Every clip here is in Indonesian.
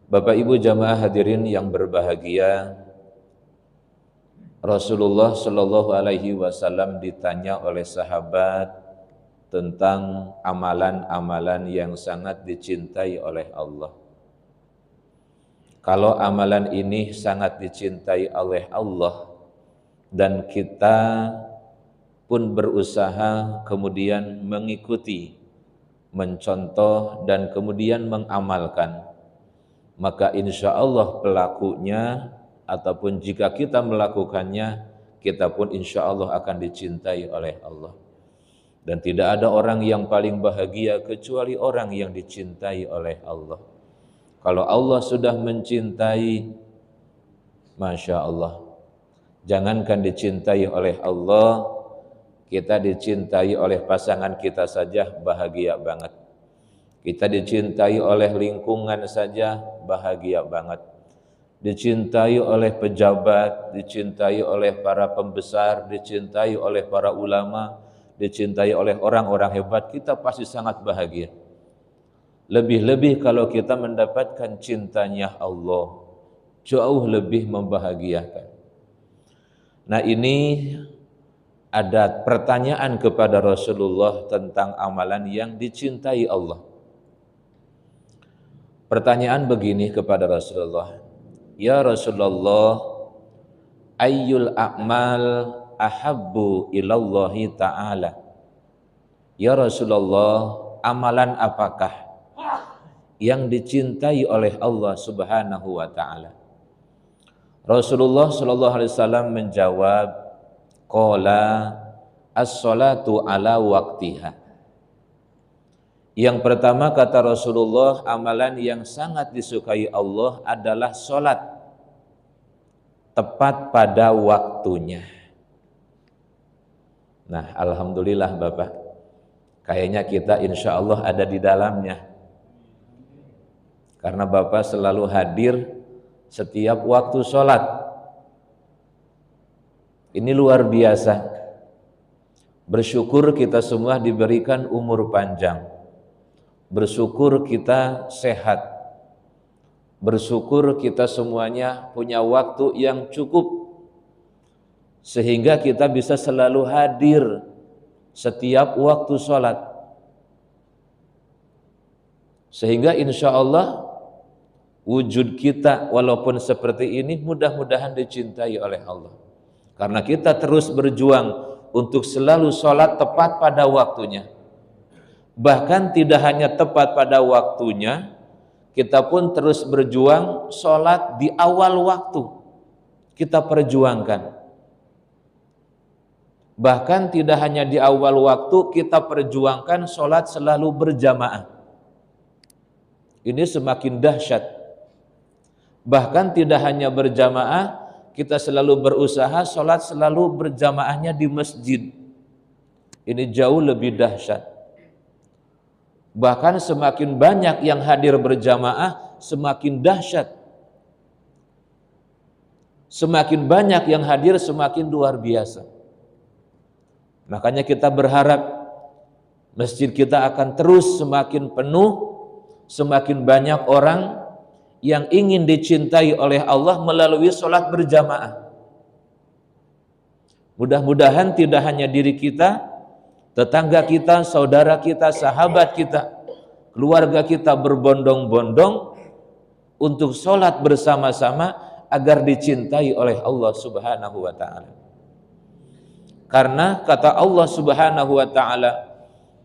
Bapak Ibu jamaah hadirin yang berbahagia, Rasulullah Shallallahu Alaihi Wasallam ditanya oleh sahabat tentang amalan-amalan yang sangat dicintai oleh Allah. Kalau amalan ini sangat dicintai oleh Allah dan kita pun berusaha kemudian mengikuti, mencontoh dan kemudian mengamalkan, maka insya Allah pelakunya ataupun jika kita melakukannya, kita pun insya Allah akan dicintai oleh Allah. Dan tidak ada orang yang paling bahagia kecuali orang yang dicintai oleh Allah. Kalau Allah sudah mencintai, Masya Allah, jangankan dicintai oleh Allah, kita dicintai oleh pasangan kita saja bahagia banget. Kita dicintai oleh lingkungan saja bahagia banget. Dicintai oleh pejabat, dicintai oleh para pembesar, dicintai oleh para ulama, dicintai oleh orang-orang hebat, kita pasti sangat bahagia. Lebih-lebih kalau kita mendapatkan cintanya Allah, jauh lebih membahagiakan. Nah, ini ada pertanyaan kepada Rasulullah tentang amalan yang dicintai Allah. Pertanyaan begini kepada Rasulullah, ya Rasulullah, ayyul a'mal ahabbu ilallahi ta'ala. Ya Rasulullah, amalan apakah yang dicintai oleh Allah Subhanahu wa ta'ala? Rasulullah sallallahu alaihi wasallam menjawab, qala as-salatu ala waqtiha. Yang pertama kata Rasulullah, amalan yang sangat disukai Allah adalah salat tepat pada waktunya. Nah, alhamdulillah Bapak, kayaknya kita insya Allah ada di dalamnya. Karena Bapak selalu hadir setiap waktu sholat. Ini luar biasa. Bersyukur kita semua diberikan umur panjang. Bersyukur kita sehat. Bersyukur kita semuanya punya waktu yang cukup. Sehingga kita bisa selalu hadir setiap waktu sholat. Sehingga insya Allah wujud kita walaupun seperti ini mudah-mudahan dicintai oleh Allah. Karena kita terus berjuang untuk selalu sholat tepat pada waktunya. Bahkan tidak hanya tepat pada waktunya, kita pun terus berjuang sholat di awal waktu. Kita perjuangkan. Bahkan tidak hanya di awal waktu, kita perjuangkan sholat selalu berjamaah. Ini semakin dahsyat. Bahkan tidak hanya berjamaah, kita selalu berusaha sholat selalu berjamaahnya di masjid. Ini jauh lebih dahsyat. Bahkan semakin banyak yang hadir berjamaah, semakin dahsyat. Semakin banyak yang hadir, semakin luar biasa. Makanya kita berharap masjid kita akan terus semakin penuh, semakin banyak orang yang ingin dicintai oleh Allah melalui sholat berjamaah. Mudah-mudahan tidak hanya diri kita, tetangga kita, saudara kita, sahabat kita, keluarga kita berbondong-bondong untuk sholat bersama-sama agar dicintai oleh Allah Subhanahu wa ta'ala. Karena kata Allah Subhanahu wa ta'ala,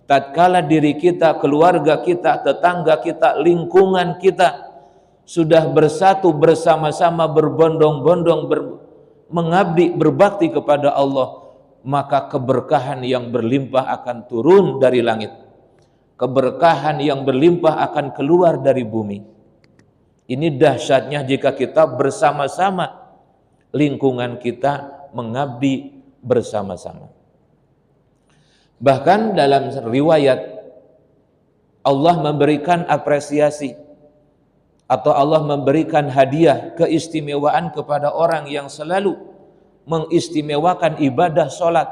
tatkala diri kita, keluarga kita, tetangga kita, lingkungan kita sudah bersatu bersama-sama berbondong-bondong mengabdi, berbakti kepada Allah, maka keberkahan yang berlimpah akan turun dari langit. Keberkahan yang berlimpah akan keluar dari bumi. Ini dahsyatnya jika kita bersama-sama, lingkungan kita mengabdi bersama-sama. Bahkan dalam riwayat Allah memberikan apresiasi atau Allah memberikan hadiah keistimewaan kepada orang yang selalu mengistimewakan ibadah sholat,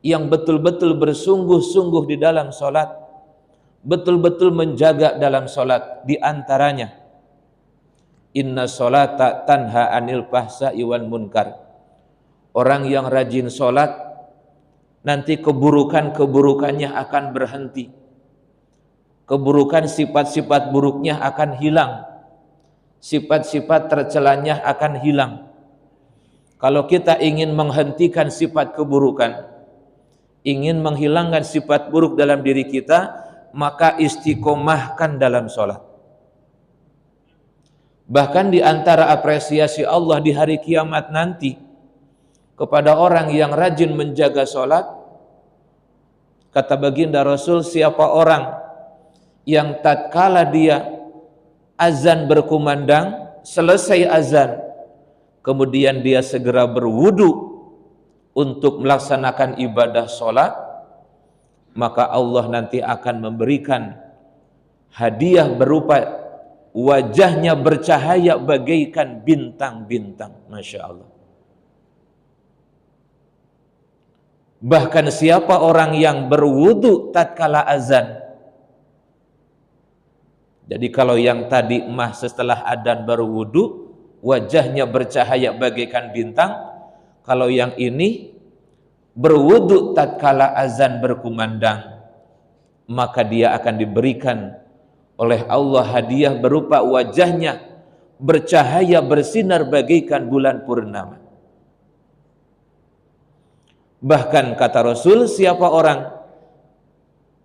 yang betul-betul bersungguh-sungguh di dalam sholat, betul-betul menjaga dalam sholat. Di antaranya Inna sholata tanha anil fahsya'i wal munkar. Orang yang rajin sholat, nanti keburukan-keburukannya akan berhenti. Keburukan sifat-sifat buruknya akan hilang. Sifat-sifat tercelanya akan hilang. Kalau kita ingin menghentikan sifat keburukan, ingin menghilangkan sifat buruk dalam diri kita, maka istiqomahkan dalam sholat. Bahkan di antara apresiasi Allah di hari kiamat nanti kepada orang yang rajin menjaga sholat, kata baginda Rasul, siapa orang yang tatkala dia azan berkumandang, selesai azan, kemudian dia segera berwudu untuk melaksanakan ibadah sholat, maka Allah nanti akan memberikan hadiah berupa wajahnya bercahaya bagaikan bintang-bintang. Masya Allah. Bahkan siapa orang yang berwudu tatkala azan. Jadi kalau yang tadi mah setelah adzan baru wudu, wajahnya bercahaya bagaikan bintang. Kalau yang ini berwudu tatkala azan berkumandang, maka dia akan diberikan oleh Allah hadiah berupa wajahnya bercahaya bersinar bagaikan bulan purnama. Bahkan kata Rasul, siapa orang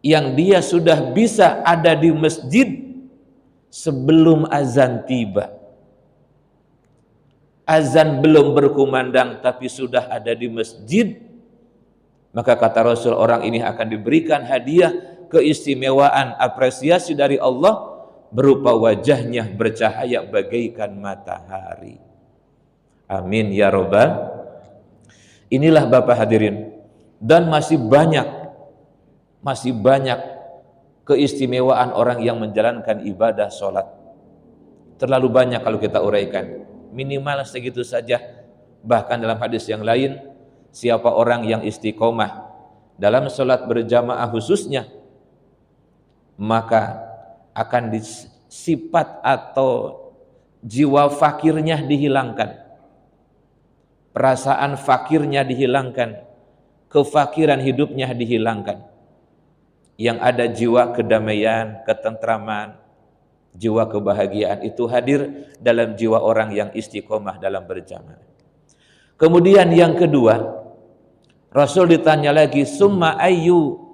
yang dia sudah bisa ada di masjid sebelum azan tiba, azan belum berkumandang tapi sudah ada di masjid, maka kata Rasul, orang ini akan diberikan hadiah keistimewaan apresiasi dari Allah berupa wajahnya bercahaya bagaikan matahari. Amin ya robbal. Inilah Bapak hadirin, dan masih banyak keistimewaan orang yang menjalankan ibadah sholat. Terlalu banyak kalau kita uraikan, minimal segitu saja. Bahkan dalam hadis yang lain, siapa orang yang istiqomah dalam sholat berjamaah khususnya, maka akan sifat atau jiwa fakirnya dihilangkan, perasaan fakirnya dihilangkan, kefakiran hidupnya dihilangkan. Yang ada jiwa kedamaian, ketentraman, jiwa kebahagiaan itu hadir dalam jiwa orang yang istiqomah dalam berjamaah. Kemudian yang kedua, Rasul ditanya lagi, summa ayyu,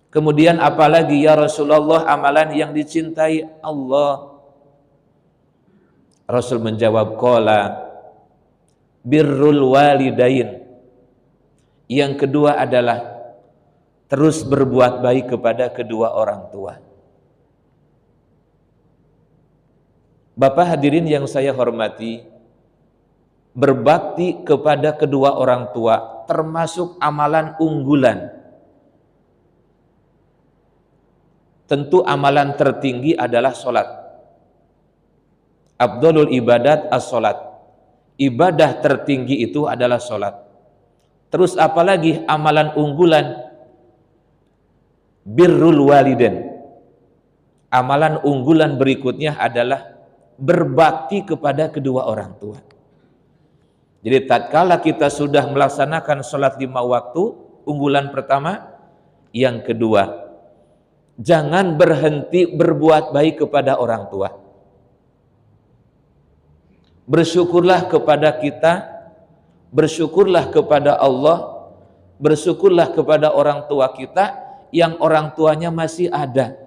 kemudian apalagi ya Rasulullah amalan yang dicintai Allah? Rasul menjawab, qala birrul walidain. Yang kedua adalah terus berbuat baik kepada kedua orang tua. Bapak hadirin yang saya hormati, berbakti kepada kedua orang tua termasuk amalan unggulan. Tentu amalan tertinggi adalah sholat. Afdhalul ibadat as-sholat. Ibadah tertinggi itu adalah sholat. Terus apalagi amalan unggulan? Birrul walidain. Amalan unggulan berikutnya adalah berbakti kepada kedua orang tua. Jadi tatkala kita sudah melaksanakan sholat 5 waktu, unggulan pertama. Yang kedua, jangan berhenti berbuat baik kepada orang tua. Bersyukurlah kepada kita, bersyukurlah kepada Allah, bersyukurlah kepada orang tua kita yang orang tuanya masih ada.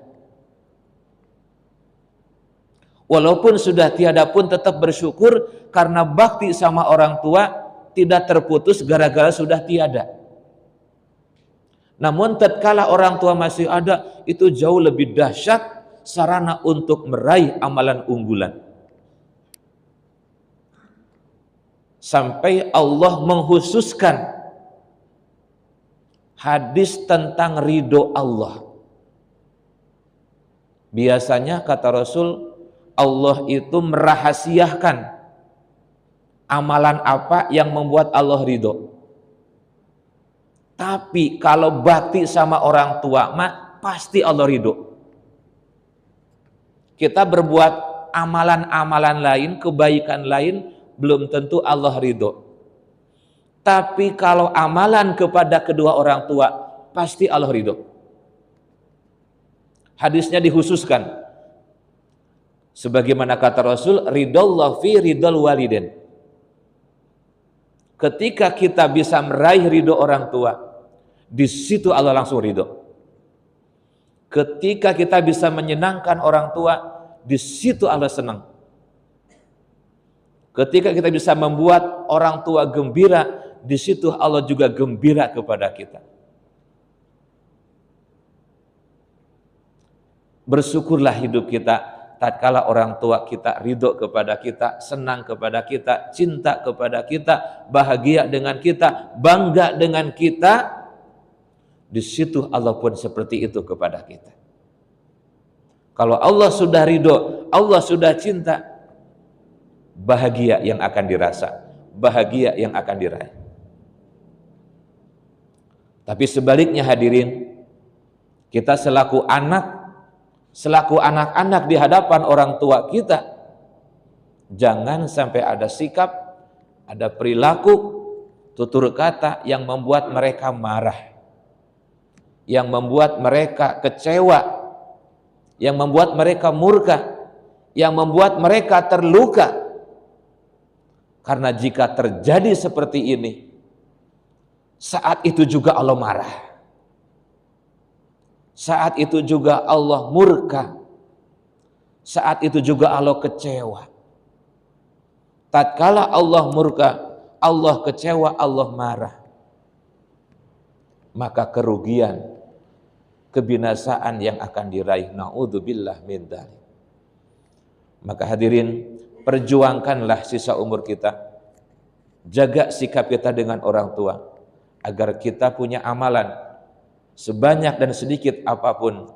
Walaupun sudah tiada pun tetap bersyukur, karena bakti sama orang tua tidak terputus gara-gara sudah tiada. Namun tatkala orang tua masih ada, itu jauh lebih dahsyat sarana untuk meraih amalan unggulan. Sampai Allah menghususkan hadis tentang ridho Allah. Biasanya kata Rasul, Allah itu merahasiakan amalan apa yang membuat Allah ridho. Tapi kalau bakti sama orang tua, pasti Allah ridho. Kita berbuat amalan-amalan lain, kebaikan lain belum tentu Allah ridho. Tapi kalau amalan kepada kedua orang tua pasti Allah ridho. Hadisnya dikhususkan. Sebagaimana kata Rasul, ridallah fi ridal walidin. Ketika kita bisa meraih ridho orang tua, di situ Allah langsung ridho. Ketika kita bisa menyenangkan orang tua, di situ Allah senang. Ketika kita bisa membuat orang tua gembira, di situ Allah juga gembira kepada kita. Bersyukurlah hidup kita tatkala orang tua kita ridho kepada kita, senang kepada kita, cinta kepada kita, bahagia dengan kita, bangga dengan kita. Di situ Allah pun seperti itu kepada kita. Kalau Allah sudah ridho, Allah sudah cinta, bahagia yang akan dirasa, bahagia yang akan diraih. Tapi sebaliknya hadirin, kita selaku anak-anak di hadapan orang tua kita, jangan sampai ada sikap, ada perilaku, tutur kata yang membuat mereka marah, yang membuat mereka kecewa, yang membuat mereka murka, yang membuat mereka terluka. Karena jika terjadi seperti ini, saat itu juga Allah marah. Saat itu juga Allah murka. Saat itu juga Allah kecewa. Tatkala Allah murka, Allah kecewa, Allah marah, maka kerugian, kebinasaan yang akan diraih, naudzubillah min dzalik. Maka hadirin, perjuangkanlah sisa umur kita, jaga sikap kita dengan orang tua, agar kita punya amalan sebanyak dan sedikit apapun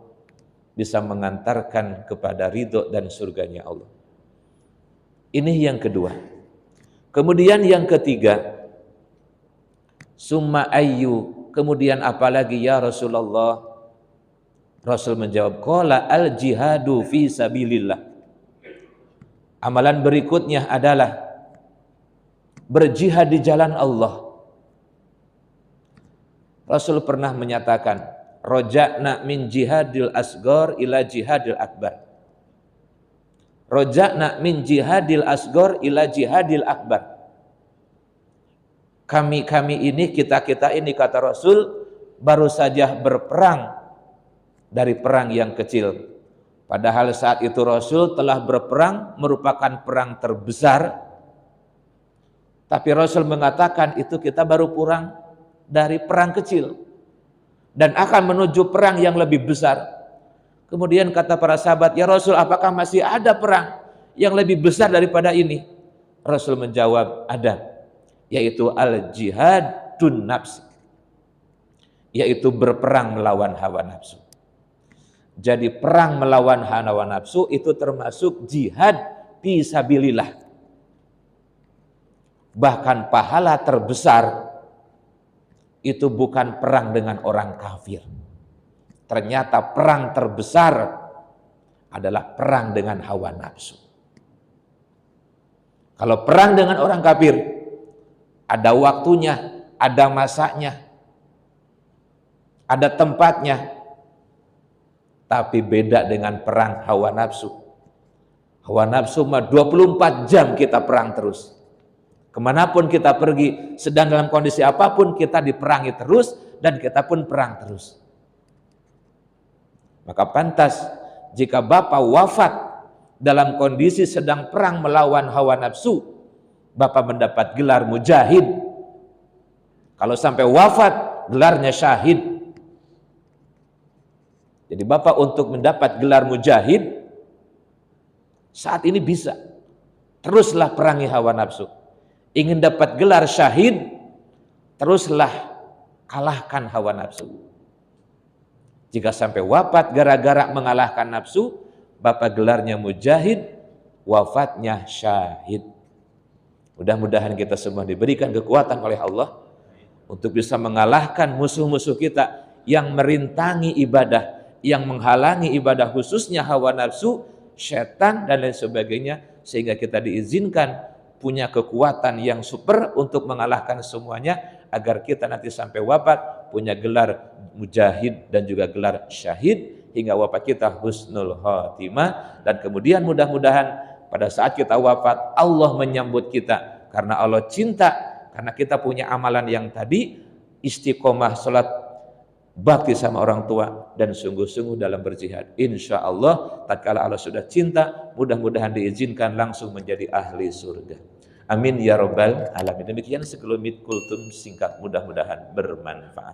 bisa mengantarkan kepada ridho dan surganya Allah. Ini yang kedua. Kemudian yang ketiga, summa ayyu, kemudian apalagi ya Rasulullah? Rasul menjawab, qala al jihadu fi sabilillah. Amalan berikutnya adalah berjihad di jalan Allah. Rasul pernah menyatakan, roja'na min jihadil asgor ila jihadil akbar. Roja'na min jihadil asgor ila jihadil akbar. Kami ini, kita ini, kata Rasul, baru saja berperang dari perang yang kecil. Padahal saat itu Rasul telah berperang, merupakan perang terbesar. Tapi Rasul mengatakan itu kita baru pulang dari perang kecil dan akan menuju perang yang lebih besar. Kemudian kata para sahabat, ya Rasul, apakah masih ada perang yang lebih besar daripada ini? Rasul menjawab, ada, yaitu al-jihadun nafs, yaitu berperang melawan hawa nafsu. Jadi perang melawan hawa nafsu itu termasuk jihad fi sabilillah. Bahkan pahala terbesar itu bukan perang dengan orang kafir. Ternyata perang terbesar adalah perang dengan hawa nafsu. Kalau perang dengan orang kafir, ada waktunya, ada masanya, ada tempatnya. Tapi beda dengan perang hawa nafsu. Hawa nafsu mah 24 jam kita perang terus. Kemanapun kita pergi, sedang dalam kondisi apapun, kita diperangi terus, dan kita pun perang terus. Maka pantas jika Bapak wafat dalam kondisi sedang perang melawan hawa nafsu, Bapak mendapat gelar mujahid. Kalau sampai wafat, gelarnya syahid. Jadi Bapak untuk mendapat gelar mujahid, saat ini bisa. Teruslah perangi hawa nafsu. Ingin dapat gelar syahid, teruslah kalahkan hawa nafsu. Jika sampai wafat gara-gara mengalahkan nafsu, Bapak gelarnya mujahid, wafatnya syahid. Mudah-mudahan kita semua diberikan kekuatan oleh Allah untuk bisa mengalahkan musuh-musuh kita yang merintangi ibadah, yang menghalangi ibadah, khususnya hawa nafsu, setan dan lain sebagainya, sehingga kita diizinkan punya kekuatan yang super untuk mengalahkan semuanya, agar kita nanti sampai wafat punya gelar mujahid dan juga gelar syahid, hingga wafat kita husnul khotimah. Dan kemudian mudah-mudahan pada saat kita wafat Allah menyambut kita, karena Allah cinta, karena kita punya amalan yang tadi, istiqomah salat, bakti sama orang tua, dan sungguh-sungguh dalam berjihad. Insya Allah tatkala Allah sudah cinta, mudah-mudahan diizinkan langsung menjadi ahli surga. Amin ya rabbal alamin. Demikian sekelumit kultum singkat, mudah-mudahan bermanfaat.